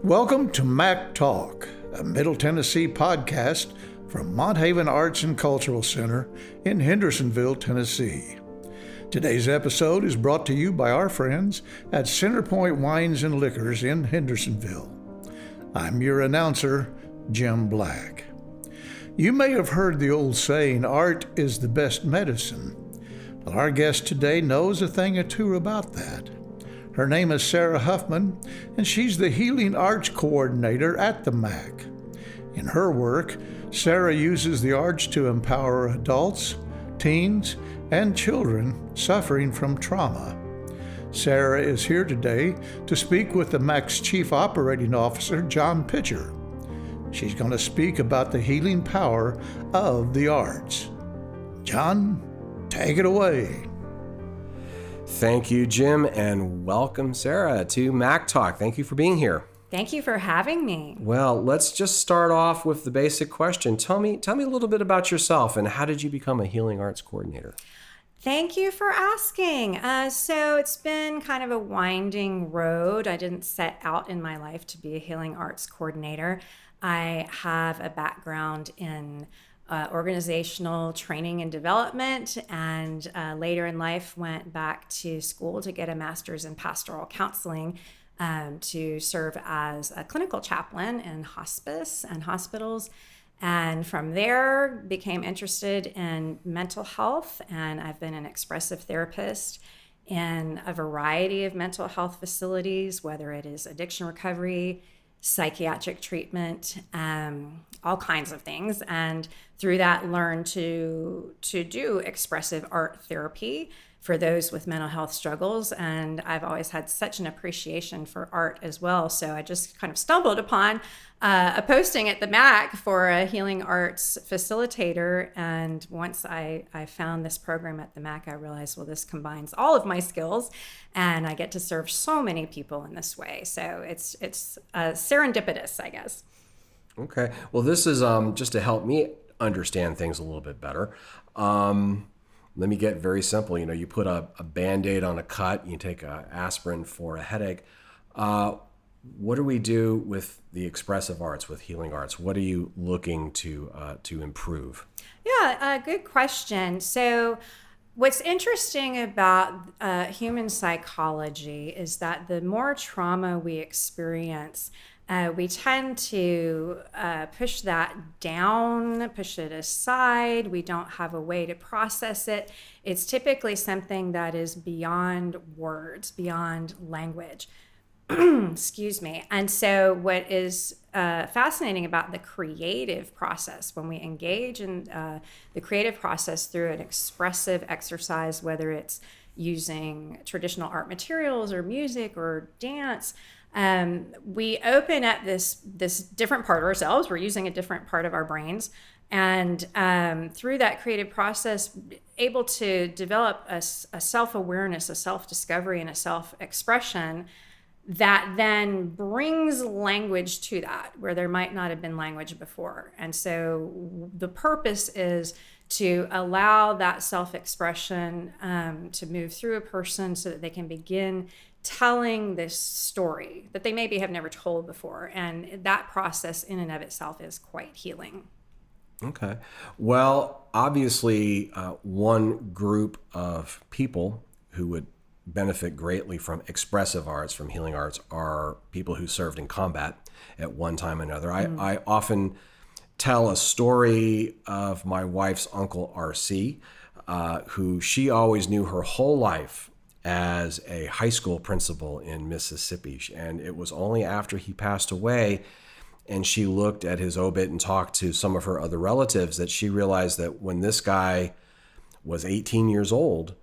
Welcome to MACC Talk, a Middle Tennessee podcast from Monthaven Arts and Cultural Center in Hendersonville, Tennessee. Today's episode is brought to you by our friends at Centerpoint Wines and Liquors in Hendersonville. I'm your announcer, Jim Black. You may have heard the old saying, art is the best medicine. Well, our guest today knows a thing or two about that. Her name is Sarah Huffman, and she's the Healing Arts Coordinator at the MACC. In her work, Sarah uses the arts to empower adults, teens, and children suffering from trauma. Sarah is here today to speak with the MACC's Chief Operating Officer, John Pitcher. She's going to speak about the healing power of the arts. John, take it away. Thank you, Jim, and welcome, Sarah, to MACC Talk. Thank you for being here. Thank you for having me. Well, let's just start off with the basic question. Tell me a little bit about yourself and how did you become a healing arts coordinator? Thank you for asking. So it's been kind of a winding road. I didn't set out in my life to be a healing arts coordinator. I have a background in organizational training and development, and later in life went back to school to get a master's in pastoral counseling to serve as a clinical chaplain in hospice and hospitals. And from there became interested in mental health, and I've been an expressive therapist in a variety of mental health facilities, whether it is addiction recovery, psychiatric treatment, all kinds of things. And through that, learned to do expressive art therapy for those with mental health struggles. And I've always had such an appreciation for art as well. So I just kind of stumbled upon a posting at the MACC for a healing arts facilitator. And once I found this program at the MACC, I realized, well, this combines all of my skills and I get to serve so many people in this way. So it's serendipitous, I guess. Okay. Well, this is just to help me understand things a little bit better. Let me get very simple. You put a Band-Aid on a cut, you take an aspirin for a headache. What do we do with the expressive arts, with healing arts? What are you looking to improve? Yeah, good question. So what's interesting about human psychology is that the more trauma we experience, we tend to push that down, push it aside. We don't have a way to process it. It's typically something that is beyond words, beyond language. Excuse me. And so what is fascinating about the creative process, when we engage in the creative process through an expressive exercise, whether it's using traditional art materials or music or dance, we open up this different part of ourselves. We're using a different part of our brains. And through that creative process, able to develop a self-awareness, a self-discovery, and a self-expression that then brings language to that, where there might not have been language before. And so the purpose is to allow that self-expression to move through a person so that they can begin telling this story that they maybe have never told before. And that process in and of itself is quite healing. Okay. Well, obviously, one group of people who would benefit greatly from expressive arts, from healing arts, are people who served in combat at one time or another. I often tell a story of my wife's uncle, R.C., who she always knew her whole life as a high school principal in Mississippi. And it was only after he passed away and she looked at his obit and talked to some of her other relatives that she realized that when this guy was 18 years old,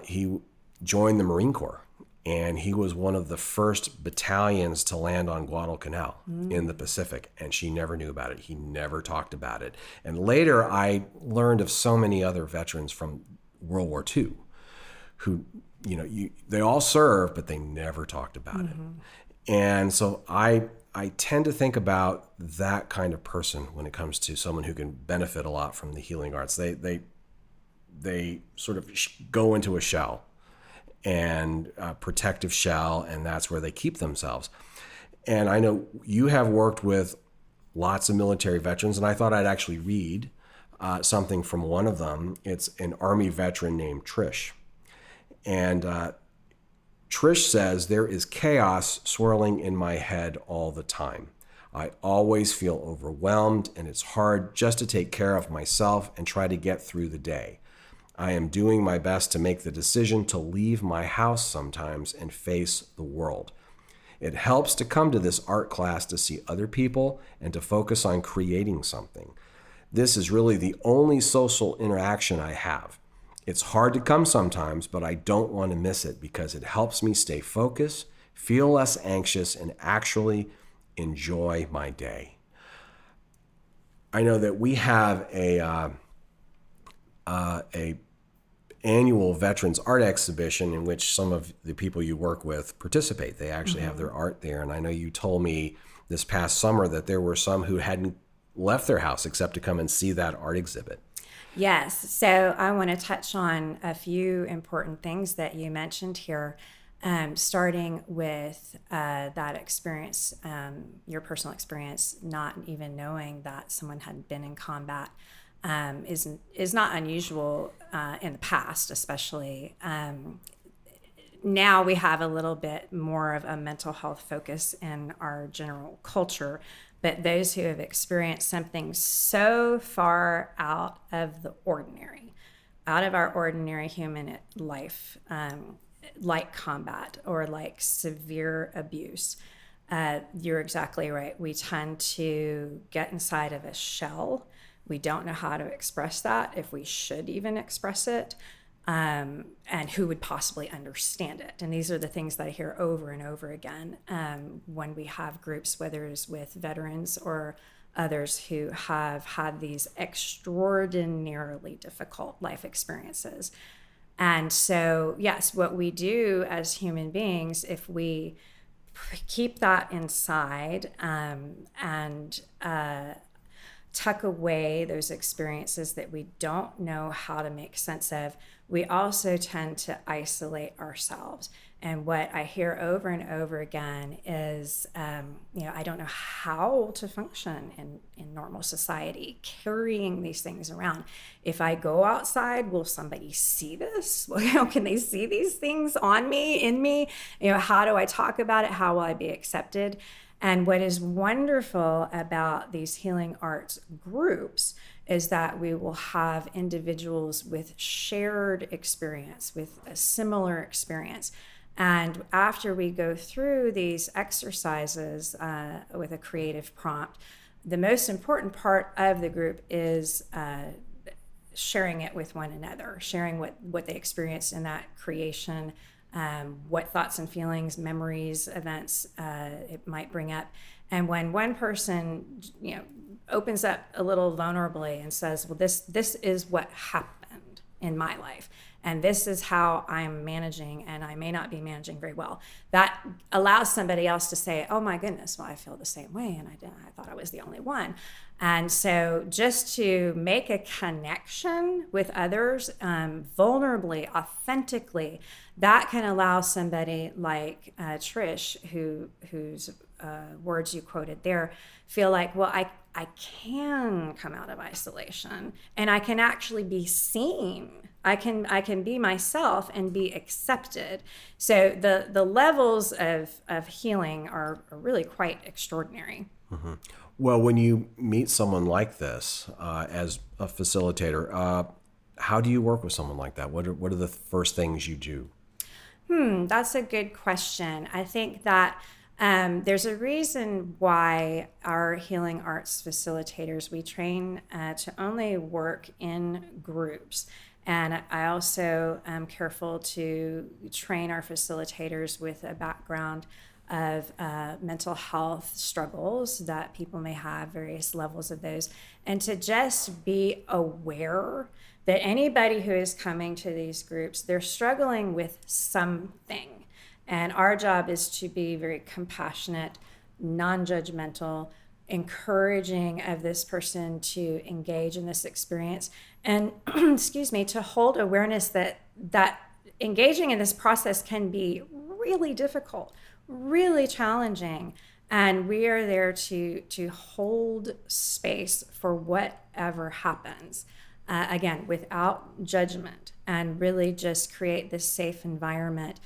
he joined the Marine Corps. And he was one of the first battalions to land on Guadalcanal in the Pacific. And she never knew about it. He never talked about it. And later, I learned of so many other veterans from World War II who, they all served, but they never talked about it. And so I tend to think about that kind of person when it comes to someone who can benefit a lot from the healing arts. They sort of go into a shell and protective shell, and that's where they keep themselves. And I know you have worked with lots of military veterans, and I thought I'd actually read something from one of them. It's an Army veteran named Trish. And Trish says, "There is chaos swirling in my head all the time. I always feel overwhelmed, and it's hard just to take care of myself and try to get through the day. I am doing my best to make the decision to leave my house sometimes and face the world. It helps to come to this art class to see other people and to focus on creating something. This is really the only social interaction I have. It's hard to come sometimes, but I don't want to miss it because it helps me stay focused, feel less anxious, and actually enjoy my day." I know that we have a annual Veterans Art Exhibition in which some of the people you work with participate. They actually have their art there. And I know you told me this past summer that there were some who hadn't left their house except to come and see that art exhibit. Yes. So I want to touch on a few important things that you mentioned here, starting with that experience, your personal experience, not even knowing that someone had been in combat. Is not unusual in the past, especially. Now we have a little bit more of a mental health focus in our general culture, but those who have experienced something so far out of the ordinary, out of our ordinary human life, like combat or like severe abuse, you're exactly right. We tend to get inside of a shell. We don't know how to express that, if we should even express it, and who would possibly understand it. And these are the things that I hear over and over again when we have groups, whether it's with veterans or others who have had these extraordinarily difficult life experiences. And so, yes, what we do as human beings, if we keep that inside and tuck away those experiences that we don't know how to make sense of, we also tend to isolate ourselves. And what I hear over and over again is, I don't know how to function in normal society, carrying these things around. If I go outside, will somebody see this? Can they see these things on me, in me? How do I talk about it? How will I be accepted? And what is wonderful about these healing arts groups is that we will have individuals with shared experience, with a similar experience. And after we go through these exercises with a creative prompt, the most important part of the group is sharing it with one another, sharing what they experienced in that creation, what thoughts and feelings, memories, events it might bring up. And when one person, opens up a little vulnerably and says, well, this is what happened in my life, and this is how I'm managing, and I may not be managing very well, that allows somebody else to say, oh my goodness, well, I feel the same way, and I thought I was the only one. And so just to make a connection with others, vulnerably, authentically, that can allow somebody like Trish, whose words you quoted there, feel like, well, I can come out of isolation, and I can actually be seen. I can be myself and be accepted. So the levels of healing are really quite extraordinary. Mm-hmm. Well, when you meet someone like this as a facilitator, how do you work with someone like that? What are the first things you do? That's a good question. I think that there's a reason why our healing arts facilitators, we train to only work in groups. And I also am careful to train our facilitators with a background of mental health struggles that people may have, various levels of those, and to just be aware that anybody who is coming to these groups, they're struggling with something. And our job is to be very compassionate, non-judgmental, encouraging of this person to engage in this experience, and to hold awareness that engaging in this process can be really difficult, really challenging, And we are there to hold space for whatever happens, again, without judgment, and really just create this safe environment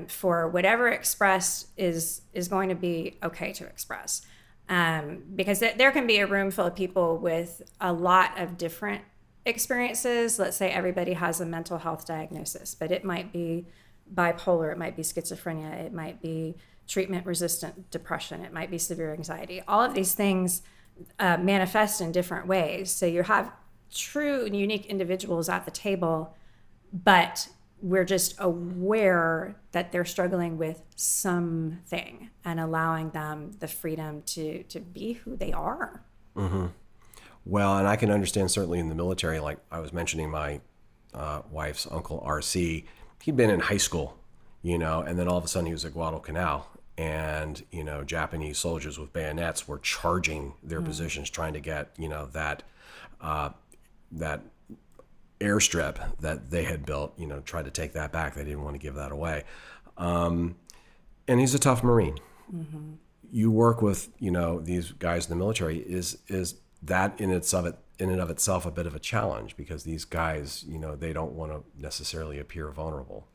for whatever expressed is going to be okay to express. Because there can be a room full of people with a lot of different experiences. Let's say everybody has a mental health diagnosis, but it might be bipolar, it might be schizophrenia, it might be treatment-resistant depression, it might be severe anxiety. All of these things manifest in different ways. So you have true and unique individuals at the table, but we're just aware that they're struggling with something and allowing them the freedom to be who they are. Mm-hmm. Well, and I can understand certainly in the military, like I was mentioning my wife's uncle, RC, he'd been in high school, and then all of a sudden he was at Guadalcanal, and, Japanese soldiers with bayonets were charging their positions, trying to get, that airstrip that they had built, tried to take that back. They didn't want to give that away. And he's a tough Marine. Mm-hmm. You work with, these guys in the military. Is that in and of itself a bit of a challenge, because these guys, they don't want to necessarily appear vulnerable?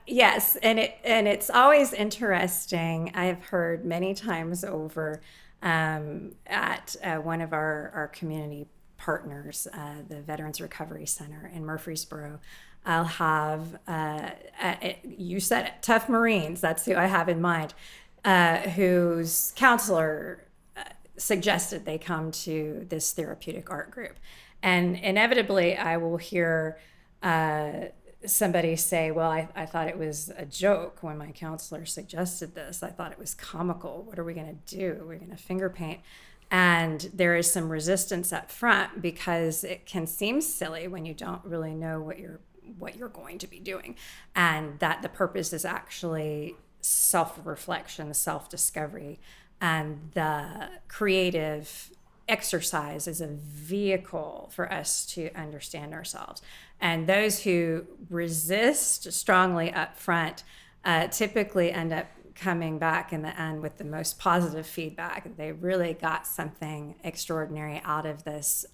Yes, and it's always interesting. I've heard many times over at one of our community partners, the Veterans Recovery Center in Murfreesboro. I'll have, you said it, tough Marines, that's who I have in mind, whose counselor suggested they come to this therapeutic art group. And inevitably I will hear somebody say, well, I thought it was a joke when my counselor suggested this. I thought it was comical. What are we going to do? We're going to finger paint. And there is some resistance up front because it can seem silly when you don't really know what you're going to be doing, and that the purpose is actually self-reflection, self-discovery, and the creative exercise is a vehicle for us to understand ourselves. And those who resist strongly up front typically end up coming back in the end with the most positive feedback. They really got something extraordinary out of this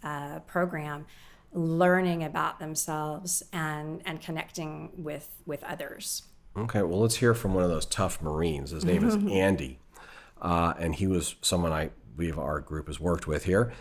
program, learning about themselves and connecting with others. Okay, well, let's hear from one of those tough Marines. His name is Andy, and he was someone I believe our group has worked with here.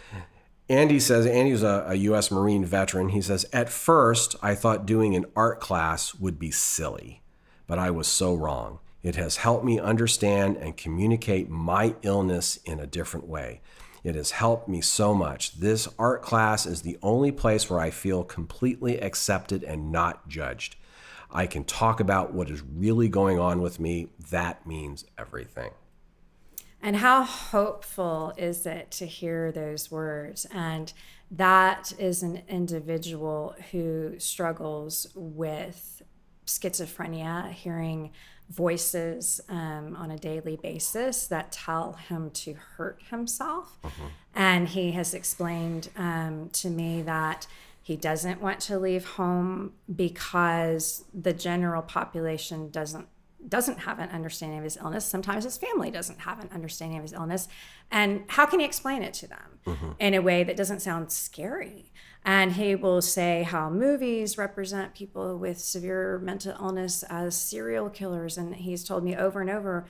Andy says, Andy's a U.S. Marine veteran. He says, at first, I thought doing an art class would be silly, but I was so wrong. It has helped me understand and communicate my illness in a different way. It has helped me so much. This art class is the only place where I feel completely accepted and not judged. I can talk about what is really going on with me. That means everything. And how hopeful is it to hear those words? And that is an individual who struggles with schizophrenia, hearing voices on a daily basis that tell him to hurt himself. Mm-hmm. And he has explained to me that he doesn't want to leave home because the general population doesn't have an understanding of his illness. Sometimes his family doesn't have an understanding of his illness. And how can he explain it to them in a way that doesn't sound scary? And he will say how movies represent people with severe mental illness as serial killers. And he's told me over and over,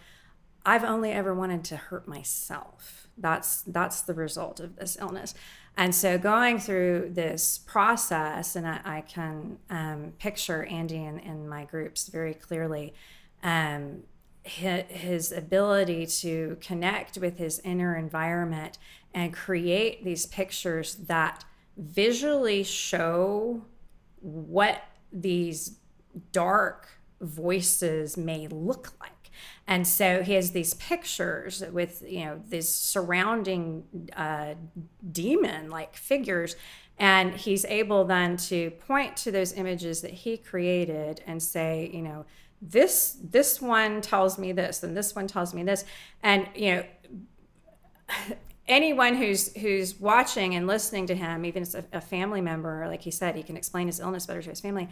I've only ever wanted to hurt myself. That's the result of this illness. And so going through this process, and I can picture Andy in my groups very clearly, his ability to connect with his inner environment and create these pictures that visually show what these dark voices may look like. And so he has these pictures with, these surrounding demon-like figures, and he's able then to point to those images that he created and say, this one tells me this, and this one tells me this. And, anyone who's watching and listening to him, even as a family member, like he said, he can explain his illness better to his family.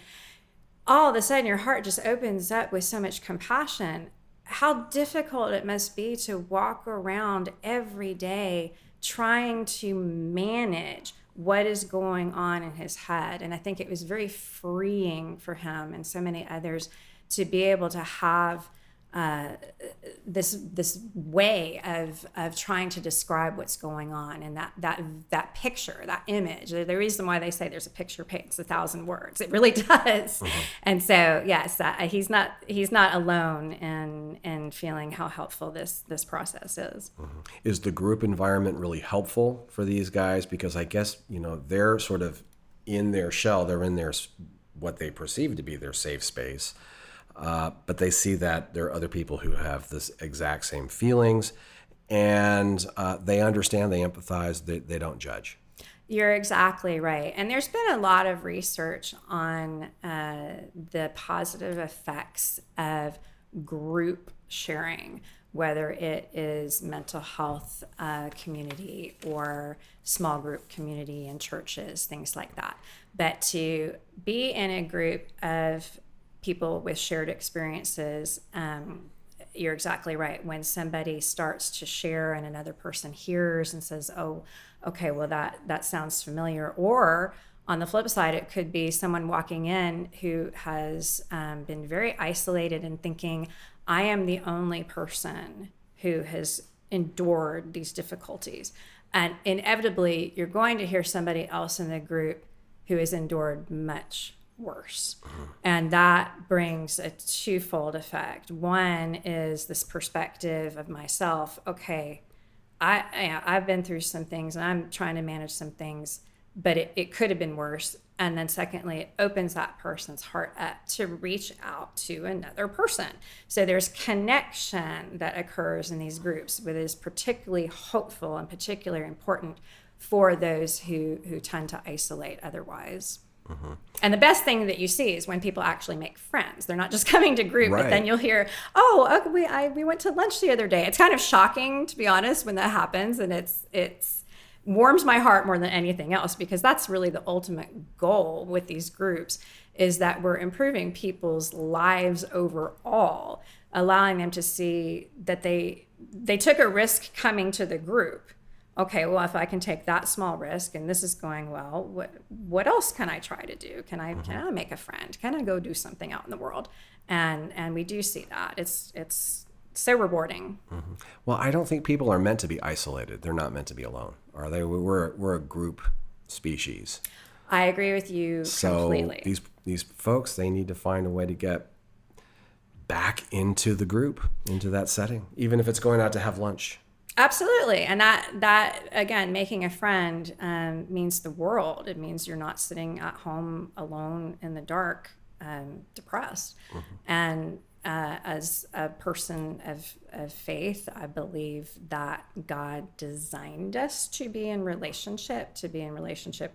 All of a sudden, your heart just opens up with so much compassion. how difficult it must be to walk around every day trying to manage what is going on in his head. And I think it was very freeing for him and so many others to be able to have this way of trying to describe what's going on, and that picture, that image. The reason why they say there's a picture paints 1,000 words, it really does. And so yes, he's not alone in feeling how helpful this process is. Is the group environment really helpful for these guys? Because I guess they're sort of in their shell, they're in their what they perceive to be their safe space. But they see that there are other people who have this exact same feelings, and they understand, they empathize, they don't judge. You're exactly right. And there's been a lot of research on the positive effects of group sharing, whether it is mental health community or small group community in churches, things like that. But to be in a group of people with shared experiences, you're exactly right. When somebody starts to share and another person hears and says, oh, okay, well, that sounds familiar. Or on the flip side, it could be someone walking in who has been very isolated and thinking, I am the only person who has endured these difficulties. And inevitably, you're going to hear somebody else in the group who has endured much worse. And that brings a twofold effect. One is this perspective of myself. Okay, I've been through some things and I'm trying to manage some things, but it could have been worse. And then secondly, it opens that person's heart up to reach out to another person. So there's connection that occurs in these groups, which is particularly hopeful and particularly important for those who tend to isolate otherwise. And the best thing that you see is when people actually make friends. They're not just coming to group, but then you'll hear, we went to lunch the other day. It's kind of shocking, to be honest, when that happens, and it's warms my heart more than anything else, because that's really the ultimate goal with these groups, is that we're improving people's lives overall, allowing them to see that they took a risk coming to the group. Okay, well, if I can take that small risk and this is going well, what else can I try to do? Can I make a friend? Can I go do something out in the world? And we do see that. It's so rewarding. Well, I don't think people are meant to be isolated. They're not meant to be alone, are they? We're a group species. I agree with you completely. So these folks, they need to find a way to get back into the group, into that setting, even if it's going out to have lunch. Absolutely. And that again, making a friend means the world. It means you're not sitting at home alone in the dark, depressed. And as a person of faith, I believe that God designed us to be in relationship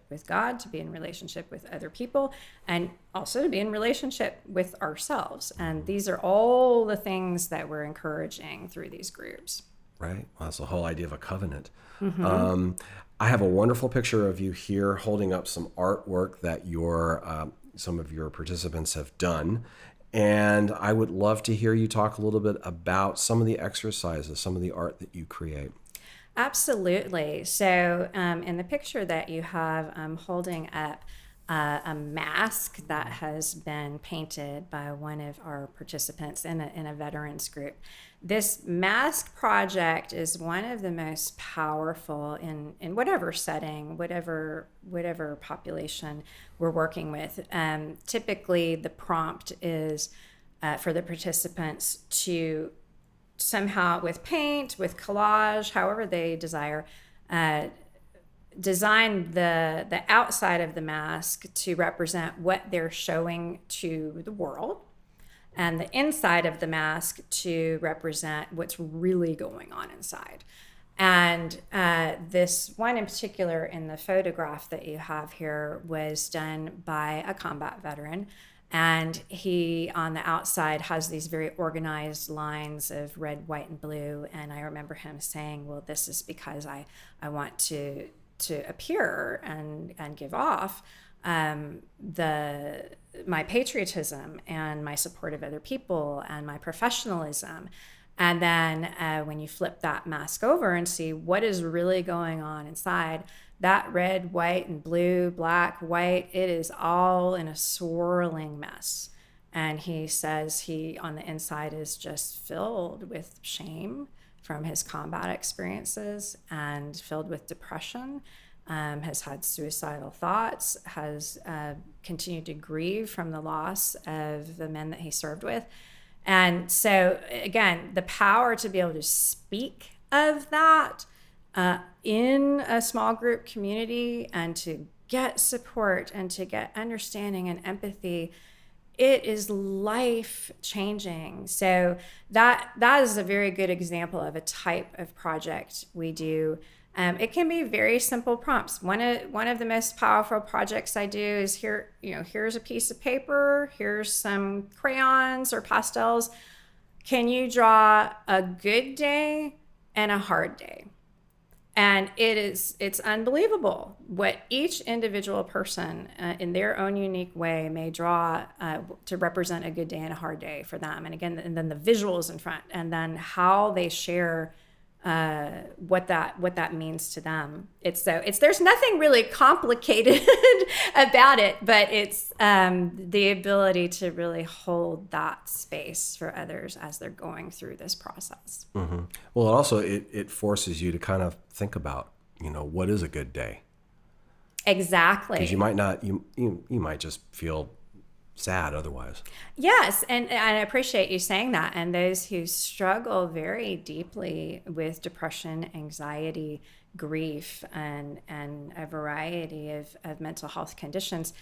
with God, to be in relationship with other people, and also to be in relationship with ourselves. And these are all the things that we're encouraging through these groups. Right. Well, that's the whole idea of a covenant. I have a wonderful picture of you here holding up some artwork that some of your participants have done. And I would love to hear you talk a little bit about some of the exercises, some of the art that you create. Absolutely. So in the picture that you have, I'm holding up a mask that has been painted by one of our participants in a veterans group. This mask project is one of the most powerful in whatever setting, whatever population we're working with. Typically, the prompt is for the participants to somehow, with paint, with collage, however they desire, design the outside of the mask to represent what they're showing to the world, and the inside of the mask to represent what's really going on inside. And this one in particular in the photograph that you have here was done by a combat veteran. And he, on the outside, has these very organized lines of red, white, and blue. And I remember him saying, well, this is because I want to appear and give off my patriotism and my support of other people and my professionalism. And then when you flip that mask over and see what is really going on inside, that red, white, and blue, black, white, it is all in a swirling mess. And he says he, on the inside, is just filled with shame from his combat experiences and filled with depression, has had suicidal thoughts, has continued to grieve from the loss of the men that he served with. And so, again, the power to be able to speak of that in a small group community and to get support and to get understanding and empathy, it is life changing. So that is a very good example of a type of project we do. It can be very simple prompts. One of the most powerful projects I do is here's a piece of paper, here's some crayons or pastels. Can you draw a good day and a hard day? And it's unbelievable what each individual person in their own unique way may draw to represent a good day and a hard day for them. And again, and then the visuals in front, and then how they share what that means to them. There's nothing really complicated about it, but it's the ability to really hold that space for others as they're going through this process. Mm-hmm. Well, also it forces you to kind of think about, what is a good day? Exactly. Because you might not, you might just feel sad otherwise. Yes, and I appreciate you saying that. And those who struggle very deeply with depression, anxiety, grief, and a variety of mental health conditions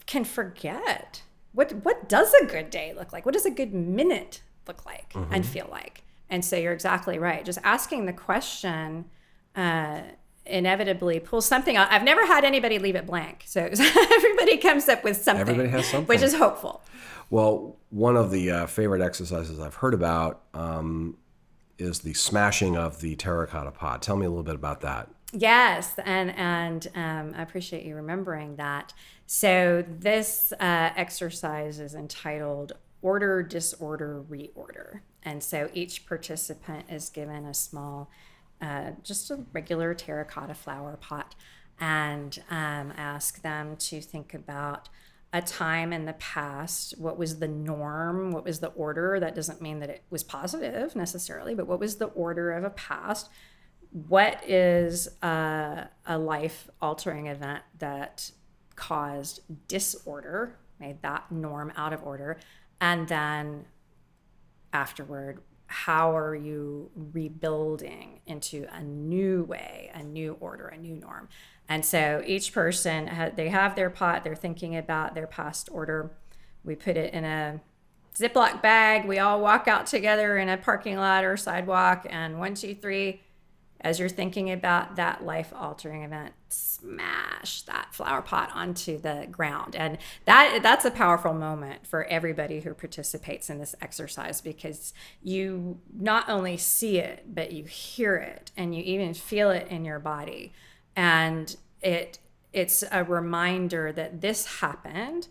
can forget what does a good day look like? What does a good minute look like and feel like? And so you're exactly right. Just asking the question inevitably pulls something out. I've never had anybody leave it blank. So everybody comes up with something. Everybody has something. Which is hopeful. Well, one of the favorite exercises I've heard about is the smashing of the terracotta pot. Tell me a little bit about that. Yes, and I appreciate you remembering that. So this exercise is entitled Order, Disorder, Reorder. And so each participant is given a small just a regular terracotta flower pot, and ask them to think about a time in the past. What was the norm? What was the order? That doesn't mean that it was positive necessarily, but what was the order of a past? What is a life-altering event that caused disorder, made that norm out of order? And then afterward, how are you rebuilding into a new way, a new order, a new norm? And so each person, they have their pot, they're thinking about their past order. We put it in a Ziploc bag. We all walk out together in a parking lot or sidewalk, and 1, 2, 3, as you're thinking about that life-altering event, smash that flower pot onto the ground. And that's a powerful moment for everybody who participates in this exercise, because you not only see it, but you hear it, and you even feel it in your body. And it's a reminder that this happened.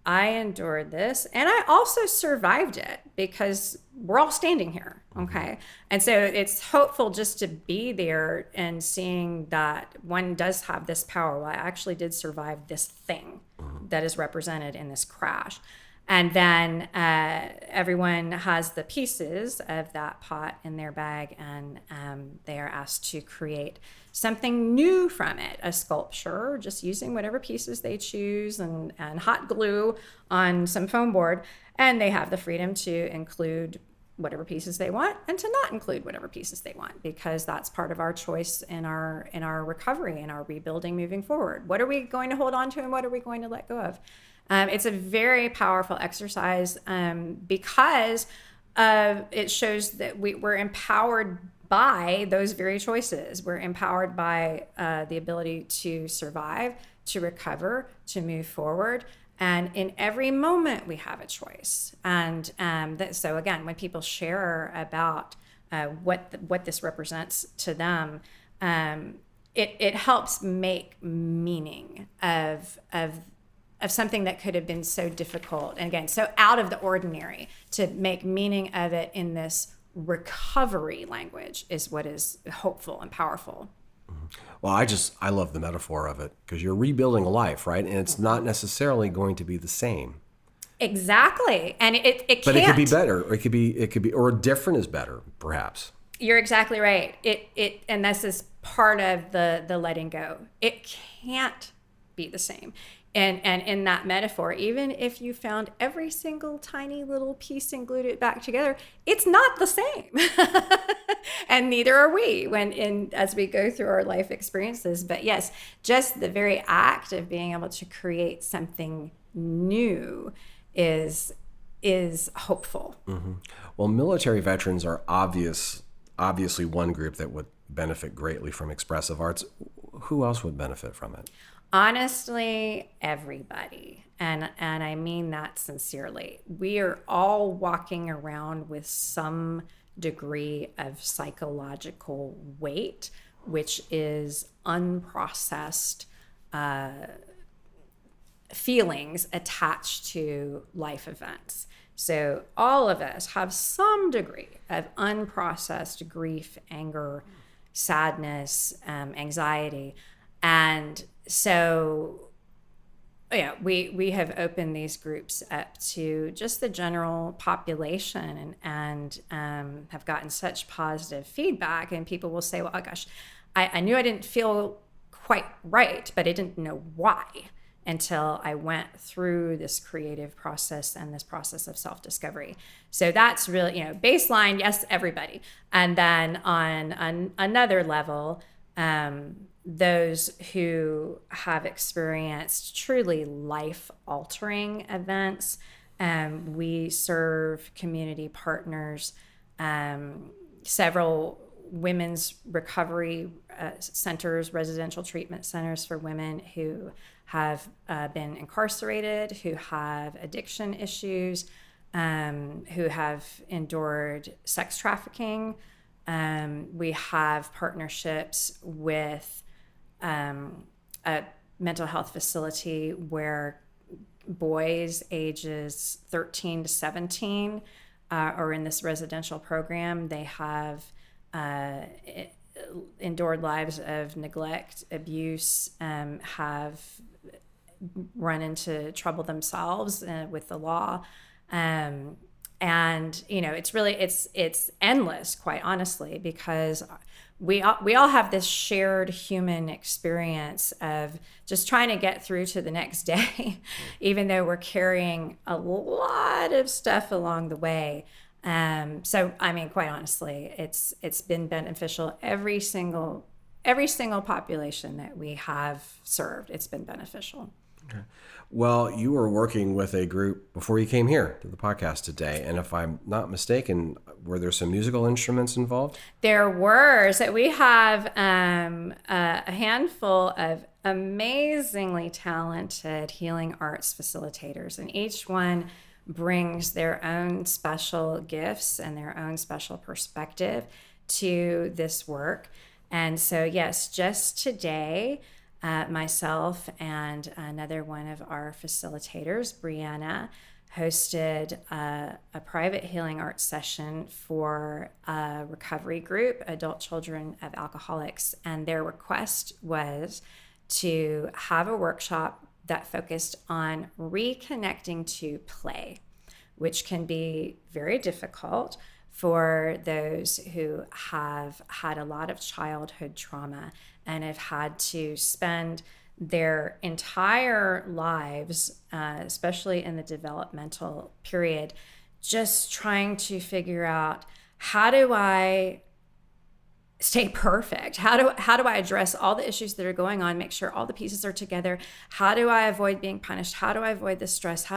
I endured this, and I also survived it, because we're all standing here, okay? And so it's hopeful just to be there and seeing that one does have this power. Well, I actually did survive this thing that is represented in this crash. And then everyone has the pieces of that pot in their bag, and they are asked to create something new from it, a sculpture, just using whatever pieces they choose, and hot glue on some foam board. And they have the freedom to include whatever pieces they want and to not include whatever pieces they want, because that's part of our choice in our recovery and our rebuilding moving forward. What are we going to hold on to, and what are we going to let go of? It's a very powerful exercise because it shows that we're empowered by those very choices. We're empowered by the ability to survive, to recover, to move forward. And in every moment, we have a choice. And so again, when people share about what this represents to them, it helps make meaning of something that could have been so difficult, and again, so out of the ordinary. To make meaning of it in this recovery language is what is hopeful and powerful. Well, I love the metaphor of it, because you're rebuilding a life, right? And it's not necessarily going to be the same. Exactly. And it can't. But it could be better, or it could be, or different is better, perhaps. You're exactly right. And this is part of the letting go. It can't be the same. And in that metaphor, even if you found every single tiny little piece and glued it back together, it's not the same. And neither are we as we go through our life experiences. But yes, just the very act of being able to create something new is hopeful. Mm-hmm. Well, military veterans are obviously one group that would benefit greatly from expressive arts. Who else would benefit from it? Honestly, everybody. And I mean that sincerely. We are all walking around with some degree of psychological weight, which is unprocessed feelings attached to life events. So all of us have some degree of unprocessed grief, anger, sadness, anxiety. And so, yeah, we have opened these groups up to just the general population, and have gotten such positive feedback. And people will say, well, oh gosh, I knew I didn't feel quite right, but I didn't know why until I went through this creative process and this process of self-discovery. So that's really, baseline, yes, everybody. And then on another level, those who have experienced truly life-altering events. We serve community partners, several women's recovery centers, residential treatment centers for women who have been incarcerated, who have addiction issues, who have endured sex trafficking. We have partnerships with a mental health facility where boys ages 13 to 17 are in this residential program. They have endured lives of neglect, abuse, have run into trouble themselves with the law. And it's endless, quite honestly, because we all have this shared human experience of just trying to get through to the next day, even though we're carrying a lot of stuff along the way. So I mean, quite honestly, it's been beneficial. Every single population that we have served, it's been beneficial. Okay. Well, you were working with a group before you came here to the podcast today, and if I'm not mistaken, were there some musical instruments involved? There were. So we have a handful of amazingly talented healing arts facilitators, and each one brings their own special gifts and their own special perspective to this work. And so, yes, just today, myself and another one of our facilitators, Brianna, hosted a private healing arts session for a recovery group, adult children of alcoholics. And their request was to have a workshop that focused on reconnecting to play, which can be very difficult for those who have had a lot of childhood trauma and have had to spend their entire lives, especially in the developmental period, just trying to figure out, how do I stay perfect? How do I address all the issues that are going on, make sure all the pieces are together? How do I avoid being punished? How do I avoid the stress?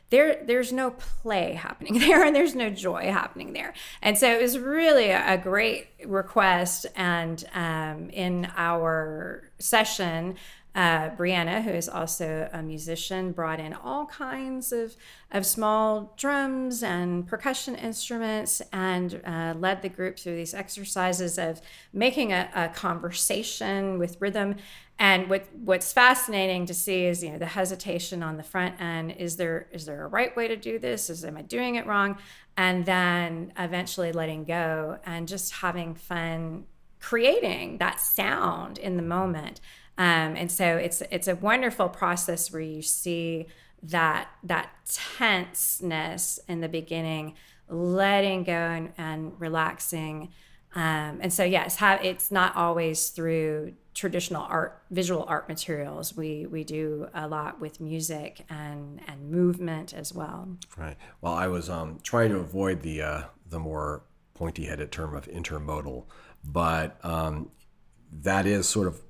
There's no play happening there, and there's no joy happening there. And so it was really a great request. And in our session, Brianna, who is also a musician, brought in all kinds of small drums and percussion instruments and led the group through these exercises of making a conversation with rhythm. And what's fascinating to see is, the hesitation on the front end. Is there a right way to do this? Am I doing it wrong? And then eventually letting go and just having fun creating that sound in the moment. And so it's a wonderful process where you see that tenseness in the beginning, letting go and relaxing. And so yes, it's not always through traditional visual art materials. We do a lot with music and movement as well. Right. Well, I was trying to avoid the more pointy-headed term of intermodal, but that is sort of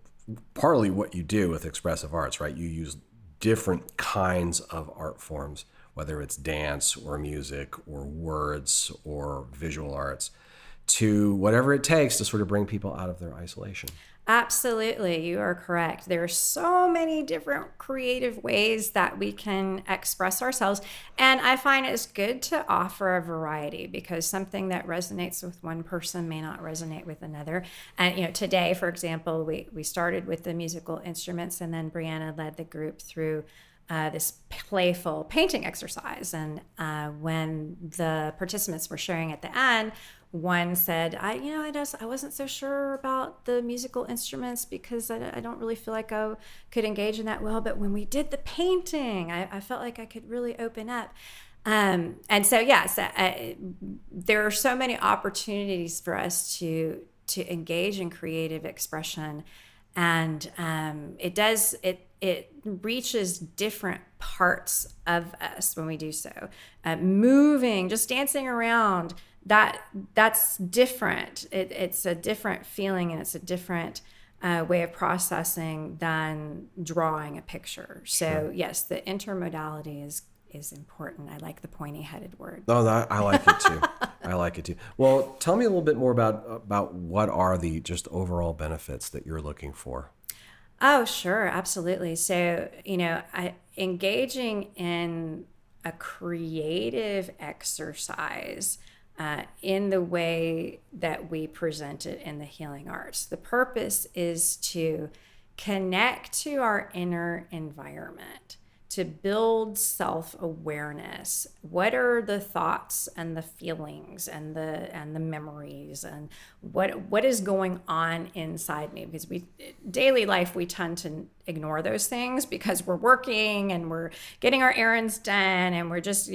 partly what you do with expressive arts, right? You use different kinds of art forms, whether it's dance or music or words or visual arts, to whatever it takes to sort of bring people out of their isolation. Absolutely, you are correct. There are so many different creative ways that we can express ourselves. And I find it's good to offer a variety, because something that resonates with one person may not resonate with another. And today, for example, we started with the musical instruments, and then Brianna led the group through this playful painting exercise. And when the participants were sharing at the end, one said, I wasn't so sure about the musical instruments because I don't really feel like I could engage in that well. But when we did the painting, I felt like I could really open up. And so, yes, there are so many opportunities for us to engage in creative expression. And it reaches different parts of us when we do so. Moving, just dancing around, that's different. It's a different feeling, and it's a different way of processing than drawing a picture. So yes, the intermodality is important. I like the pointy-headed word. No, I like it too. I like it too. Well, tell me a little bit more about what are the just overall benefits that you're looking for. Oh, sure, absolutely. So, engaging in a creative exercise in the way that we present it in the healing arts. The purpose is to connect to our inner environment, to build self-awareness. What are the thoughts and the feelings and the memories, and what is going on inside me? Because daily life, we tend to ignore those things because we're working and we're getting our errands done and we're just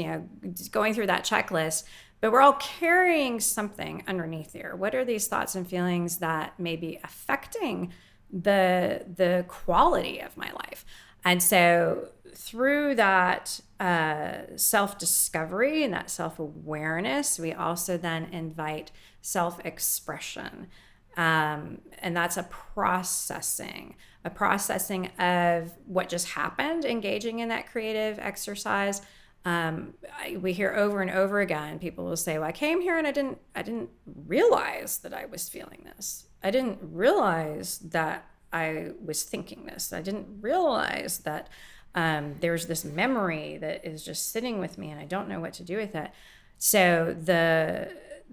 going through that checklist. But we're all carrying something underneath there. What are these thoughts and feelings that may be affecting the quality of my life? And so through that self-discovery and that self-awareness, we also then invite self-expression. And that's a processing of what just happened, engaging in that creative exercise. We hear over and over again, people will say, well, I came here and I didn't realize that I was feeling this. I didn't realize that I was thinking this. I didn't realize that there's this memory that is just sitting with me and I don't know what to do with it. So the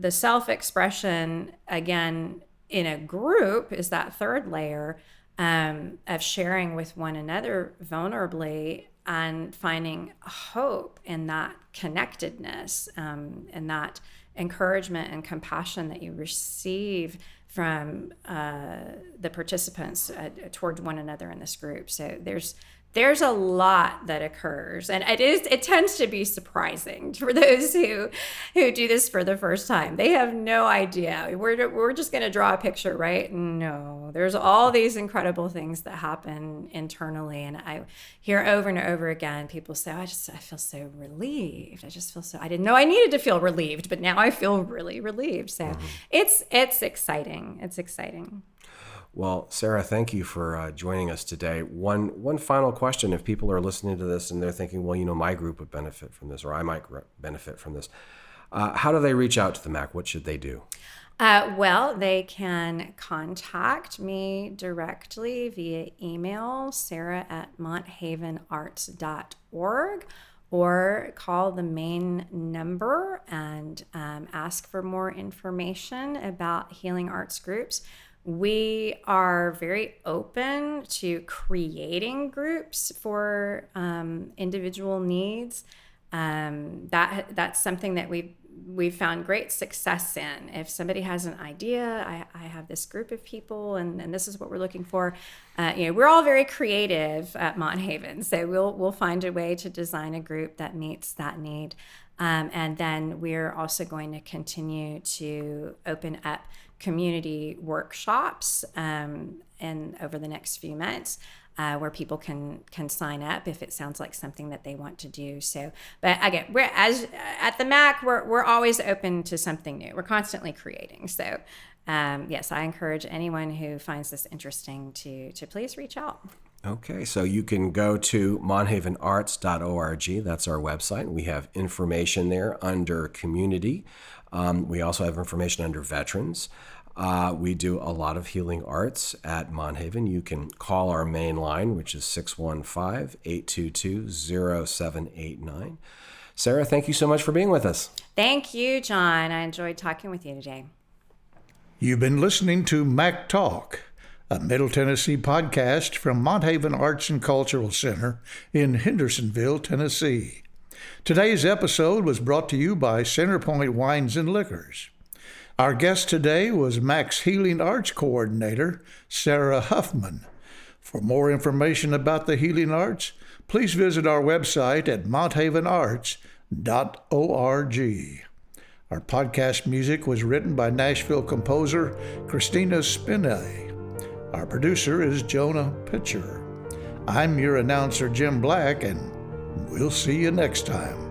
self-expression, again, in a group is that third layer of sharing with one another vulnerably and finding hope in that connectedness and that encouragement and compassion that you receive from the participants toward one another in this group. So there's a lot that occurs, and it tends to be surprising for those who do this for the first time. They have no idea. We're just going to draw a picture, right? No, there's all these incredible things that happen internally, and I hear over and over again people say, I feel so relieved. I didn't know I needed to feel relieved, but now I feel really relieved. So it's exciting. It's exciting. Well, Sarah, thank you for joining us today. One final question. If people are listening to this and they're thinking, well, my group would benefit from this, or I might benefit from this, how do they reach out to the MACC? What should they do? Well, they can contact me directly via email, sarah@monthavenarts.org, or call the main number and ask for more information about healing arts groups. We are very open to creating groups for individual needs. That's something that we've found great success in. If somebody has an idea, I have this group of people, and this is what we're looking for. We're all very creative at Monthaven, so we'll find a way to design a group that meets that need. And then we're also going to continue to open up community workshops and over the next few months. Where people can sign up if it sounds like something that they want to do. So, but again, at the MACC, we're always open to something new. We're constantly creating. So, yes, I encourage anyone who finds this interesting to please reach out. Okay, so you can go to monthavenarts.org. That's our website. We have information there under community. We also have information under veterans. We do a lot of healing arts at Monthaven. You can call our main line, which is 615-822-0789. Sarah, thank you so much for being with us. Thank you, John. I enjoyed talking with you today. You've been listening to MACC Talk, a Middle Tennessee podcast from Monthaven Arts and Cultural Center in Hendersonville, Tennessee. Today's episode was brought to you by Centerpoint Wines and Liquors. Our guest today was MACC's Healing Arts Coordinator, Sarah Huffman. For more information about the healing arts, please visit our website at monthavenarts.org. Our podcast music was written by Nashville composer Christina Spinelli. Our producer is Jonah Pitcher. I'm your announcer, Jim Black, and we'll see you next time.